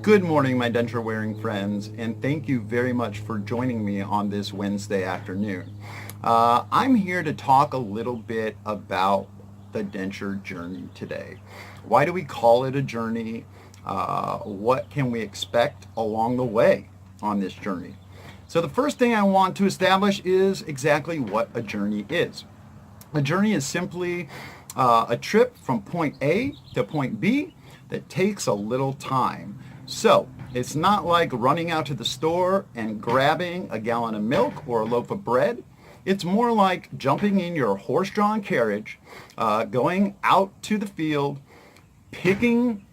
Good morning, my denture wearing friends, and thank you very much for joining me on this Wednesday afternoon. I'm here to talk a little bit about the denture journey today. Why do we call it a journey? What can we expect along the way on this journey? So the first thing I want to establish is exactly what a journey is. A journey is simply a trip from point A to point B that takes a little time. So it's not like running out to the store and grabbing a gallon of milk or a loaf of bread. It's more like jumping in your horse-drawn carriage, going out to the field, picking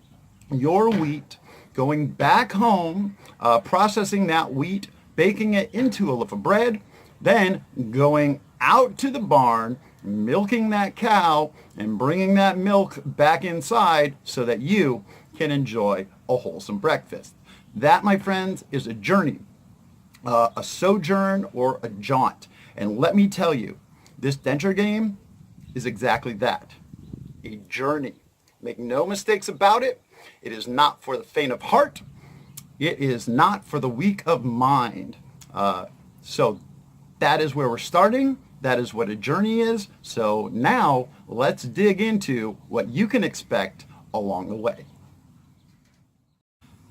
your wheat, going back home, processing that wheat, baking it into a loaf of bread, then going out to the barn, milking that cow, and bringing that milk back inside so that you can enjoy a wholesome breakfast. That, my friends, is a journey, a sojourn or a jaunt. And let me tell you, this denture game is exactly that, a journey. Make no mistakes about it. It is not for the faint of heart. It is not for the weak of mind. So that is where we're starting. That is what a journey is. So now let's dig into what you can expect along the way.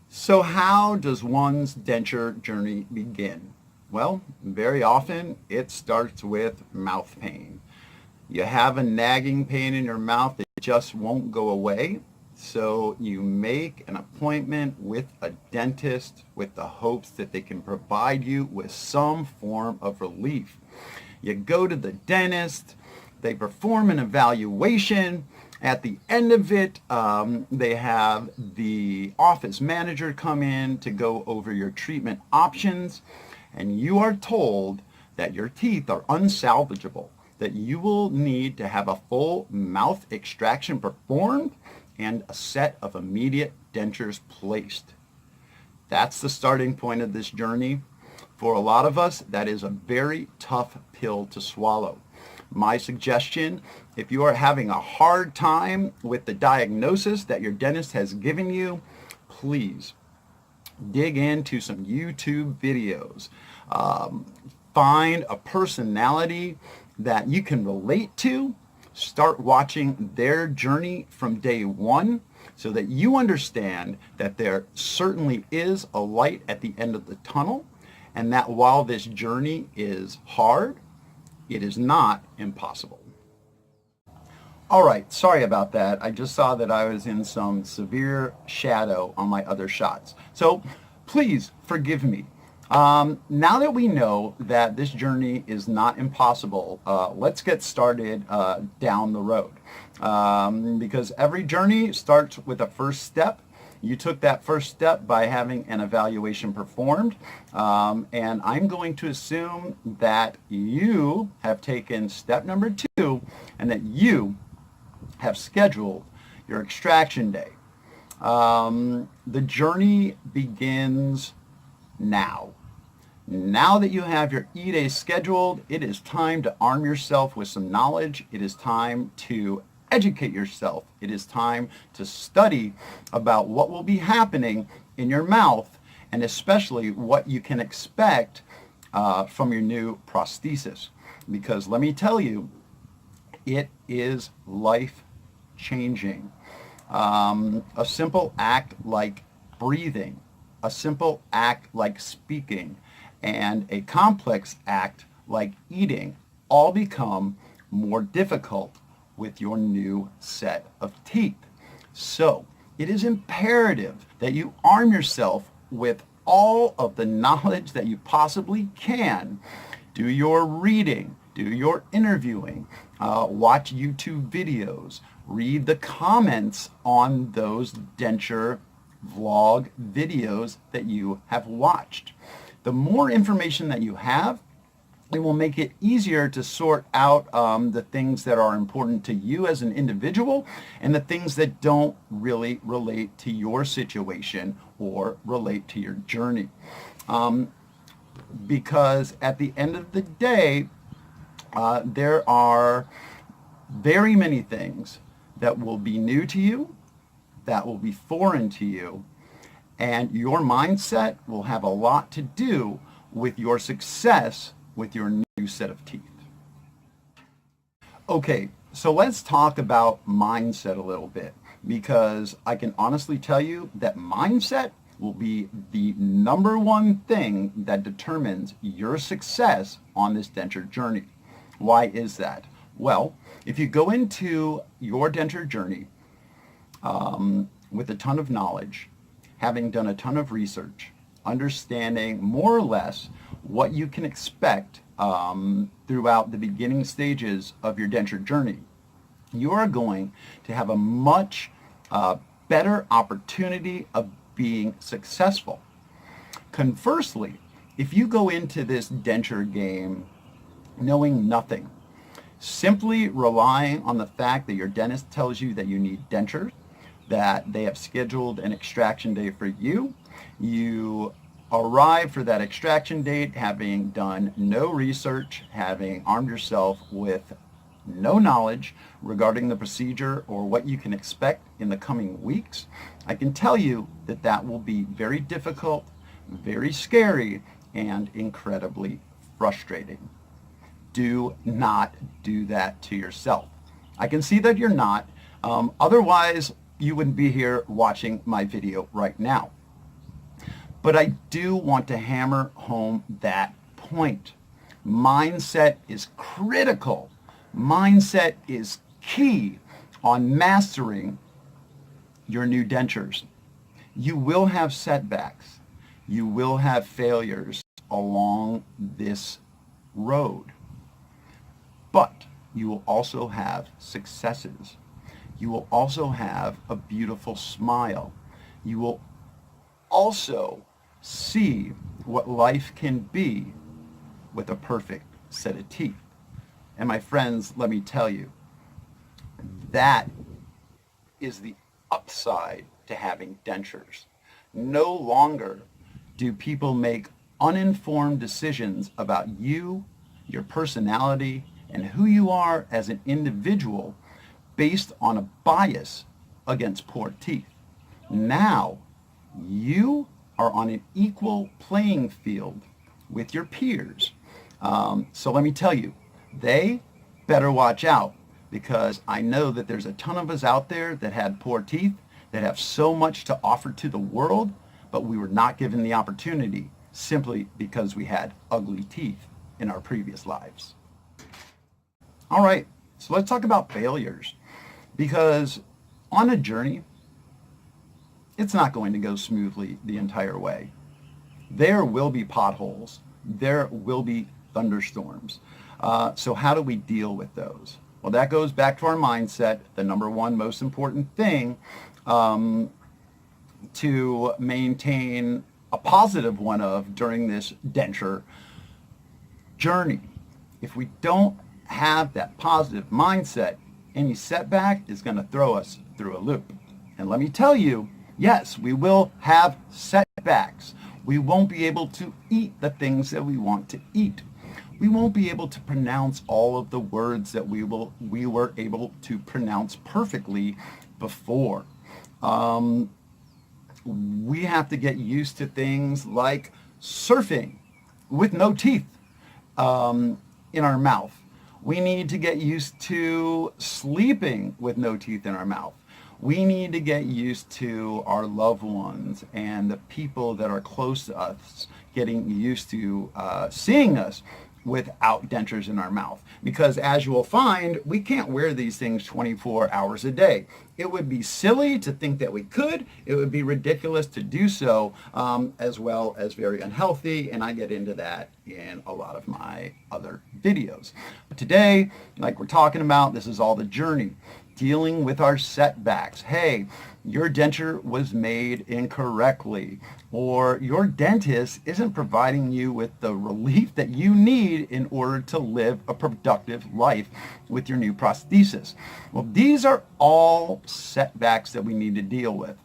So how does one's denture journey begin? Well, very often it starts with mouth pain. You have a nagging pain in your mouth that just won't go away. So you make an appointment with a dentist with the hopes that they can provide you with some form of relief. You go to the dentist, they perform an evaluation. At the end of it, they have the office manager come in to go over your treatment options, and you are told that your teeth are unsalvageable, that you will need to have a full mouth extraction performed and a set of immediate dentures placed. That's the starting point of this journey. For a lot of us, that is a very tough pill to swallow. My suggestion, if you are having a hard time with the diagnosis that your dentist has given you, please dig into some YouTube videos. Find a personality that you can relate to. Start watching their journey from day one so that you understand that there certainly is a light at the end of the tunnel, and that while this journey is hard, it is not impossible. All right, sorry about that. I just saw that I was in some severe shadow on my other shots. So please forgive me. Now that we know that this journey is not impossible, let's get started down the road. Because every journey starts with a first step. You took that first step by having an evaluation performed, and I'm going to assume that you have taken step number 2 and that you have scheduled your extraction day. The journey begins now. Now that you have your E-Day scheduled, it is time to arm yourself with some knowledge. It is time to educate yourself. It is time to study about what will be happening in your mouth, and especially what you can expect from your new prosthesis. Because let me tell you, it is life-changing. A simple act like breathing, a simple act like speaking, and a complex act like eating all become more difficult with your new set of teeth. So it is imperative that you arm yourself with all of the knowledge that you possibly can. Do your reading, do your interviewing, watch YouTube videos, read the comments on those denture vlog videos that you have watched. The more information that you have, it will make it easier to sort out the things that are important to you as an individual and the things that don't really relate to your situation or relate to your journey. Because at the end of the day, there are very many things that will be new to you, that will be foreign to you, And your mindset will have a lot to do with your success with your new set of teeth. Okay, so let's talk about mindset a little bit, because I can honestly tell you that mindset will be the number one thing that determines your success on this denture journey. Why is that? Well, if you go into your denture journey with a ton of knowledge, having done a ton of research, understanding more or less what you can expect throughout the beginning stages of your denture journey, you are going to have a much better opportunity of being successful. Conversely, if you go into this denture game knowing nothing, simply relying on the fact that your dentist tells you that you need dentures, that they have scheduled an extraction date for you, you arrive for that extraction date having done no research, having armed yourself with no knowledge regarding the procedure or what you can expect in the coming weeks, I can tell you that that will be very difficult, very scary, and incredibly frustrating. Do not do that to yourself. I can see that you're not. Otherwise, you wouldn't be here watching my video right now. But I do want to hammer home that point. Mindset is critical. Mindset is key on mastering your new dentures. You will have setbacks. You will have failures along this road. But you will also have successes. You will also have a beautiful smile. You will also see what life can be with a perfect set of teeth. And my friends, let me tell you, that is the upside to having dentures. No longer do people make uninformed decisions about you, your personality, and who you are as an individual based on a bias against poor teeth. Now, you are on an equal playing field with your peers. So let me tell you, they better watch out, because I know that there's a ton of us out there that had poor teeth, that have so much to offer to the world, but we were not given the opportunity simply because we had ugly teeth in our previous lives. All right, so let's talk about failures, because on a journey, it's not going to go smoothly the entire way. There will be potholes. There will be thunderstorms. So how do we deal with those? Well, that goes back to our mindset, the number one most important thing to maintain a positive one of during this denture journey. If we don't have that positive mindset, any setback is going to throw us through a loop. And let me tell you, yes, we will have setbacks. We won't be able to eat the things that we want to eat. We won't be able to pronounce all of the words that we were able to pronounce perfectly before. We have to get used to things like surfing with no teeth in our mouth. We need to get used to sleeping with no teeth in our mouth. We need to get used to our loved ones and the people that are close to us getting used to seeing us without dentures in our mouth. Because as you will find, we can't wear these things 24 hours a day. It would be silly to think that we could. It would be ridiculous to do so, as well as very unhealthy, and I get into that in a lot of my other videos. But today, like we're talking about, this is all the journey. Dealing with our setbacks. Hey, your denture was made incorrectly, or your dentist isn't providing you with the relief that you need in order to live a productive life with your new prosthesis. Well, these are all setbacks that we need to deal with.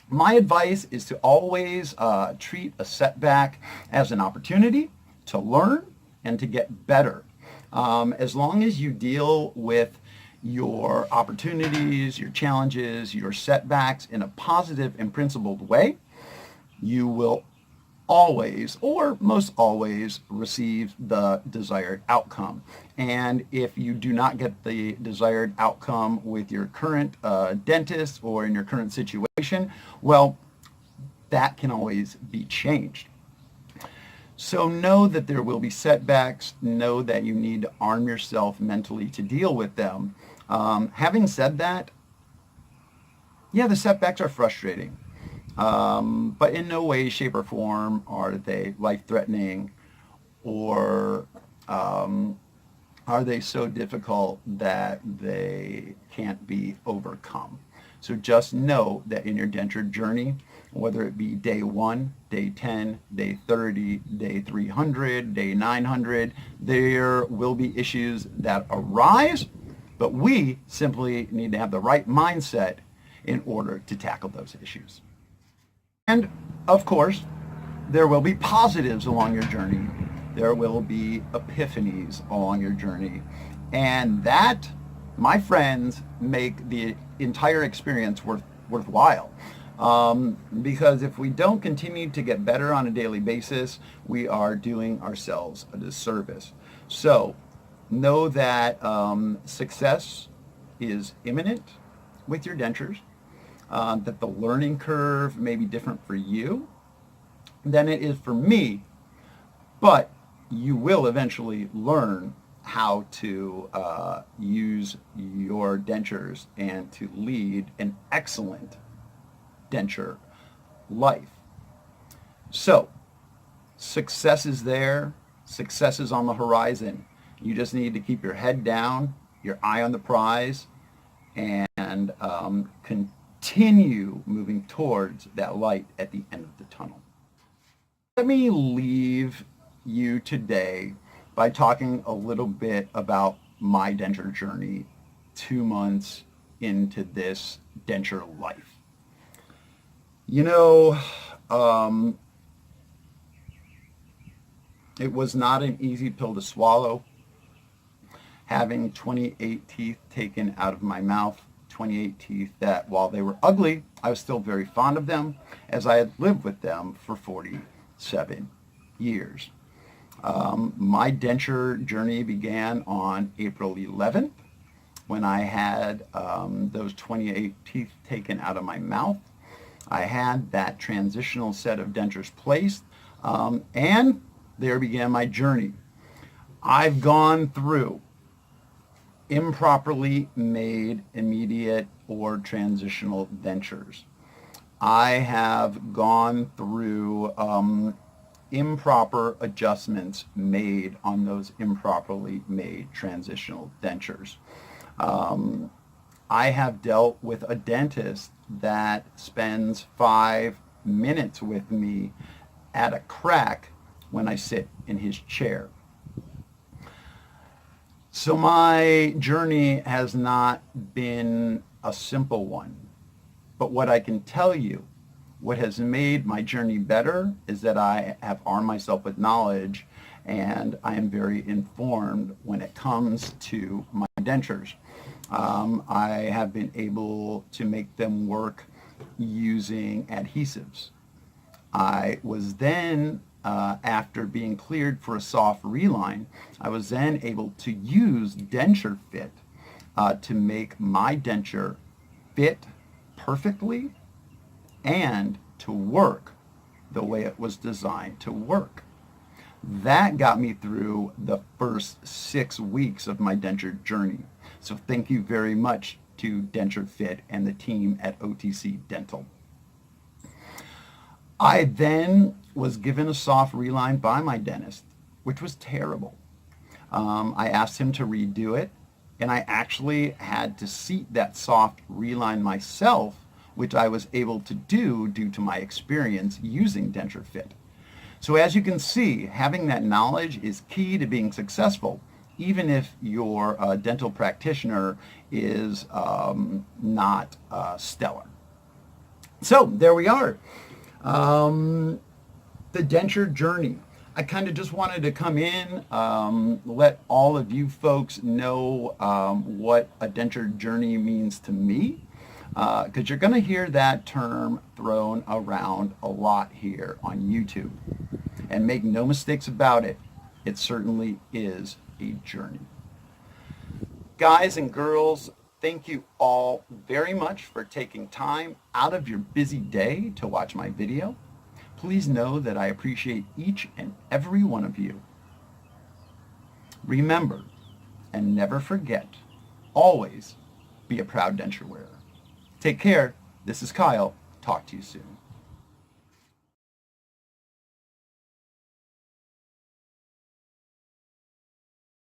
My advice is to always treat a setback as an opportunity to learn and to get better. As long as you deal with your opportunities, your challenges, your setbacks in a positive and principled way, you will always, or most always, receive the desired outcome. And if you do not get the desired outcome with your current dentist or in your current situation, well, that can always be changed. So know that there will be setbacks. Know that you need to arm yourself mentally to deal with them. Having said that, yeah, the setbacks are frustrating. But in no way, shape, or form are they life-threatening, or are they so difficult that they can't be overcome. So just know that in your denture journey, whether it be day 1, day 10, day 30, day 300, day 900, there will be issues that arise, but we simply need to have the right mindset in order to tackle those issues. And of course, there will be positives along your journey. There will be epiphanies along your journey. And that, my friends, make the entire experience worthwhile. Because if we don't continue to get better on a daily basis, we are doing ourselves a disservice. So know that success is imminent with your dentures. That the learning curve may be different for you than it is for me, but you will eventually learn how to use your dentures and to lead an excellent denture life. So success is there. Success is on the horizon. You just need to keep your head down, your eye on the prize, and continue moving towards that light at the end of the tunnel. Let me leave you today by talking a little bit about my denture journey 2 months into this denture life. You know, it was not an easy pill to swallow, having 28 teeth taken out of my mouth. 28 teeth that, while they were ugly, I was still very fond of them, as I had lived with them for 47 years. My denture journey began on April 11th when I had those 28 teeth taken out of my mouth. I had that transitional set of dentures placed, and there began my journey. I've gone through improperly made immediate or transitional dentures. I have gone through improper adjustments made on those improperly made transitional dentures. I have dealt with a dentist that spends 5 minutes with me at a crack when I sit in his chair. So my journey has not been a simple one, but what I can tell you, what has made my journey better is that I have armed myself with knowledge, and I am very informed when it comes to my dentures. I have been able to make them work using adhesives. I was then after being cleared for a soft reline, I was then able to use Denture Fit to make my denture fit perfectly and to work the way it was designed to work. That got me through the first 6 weeks of my denture journey. So thank you very much to Denture Fit and the team at OTC Dental. I then was given a soft reline by my dentist, which was terrible. I asked him to redo it, and I actually had to seat that soft reline myself, which I was able to do due to my experience using Denture Fit. So as you can see, having that knowledge is key to being successful, even if your dental practitioner is not stellar. So there we are. The denture journey. I kind of just wanted to come in, let all of you folks know what a denture journey means to me. because you're going to hear that term thrown around a lot here on YouTube. And make no mistakes about it, it certainly is a journey. Guys and girls, thank you all very much for taking time out of your busy day to watch my video. Please know that I appreciate each and every one of you. Remember, and never forget, always be a proud denture wearer. Take care. This is Kyle. Talk to you soon.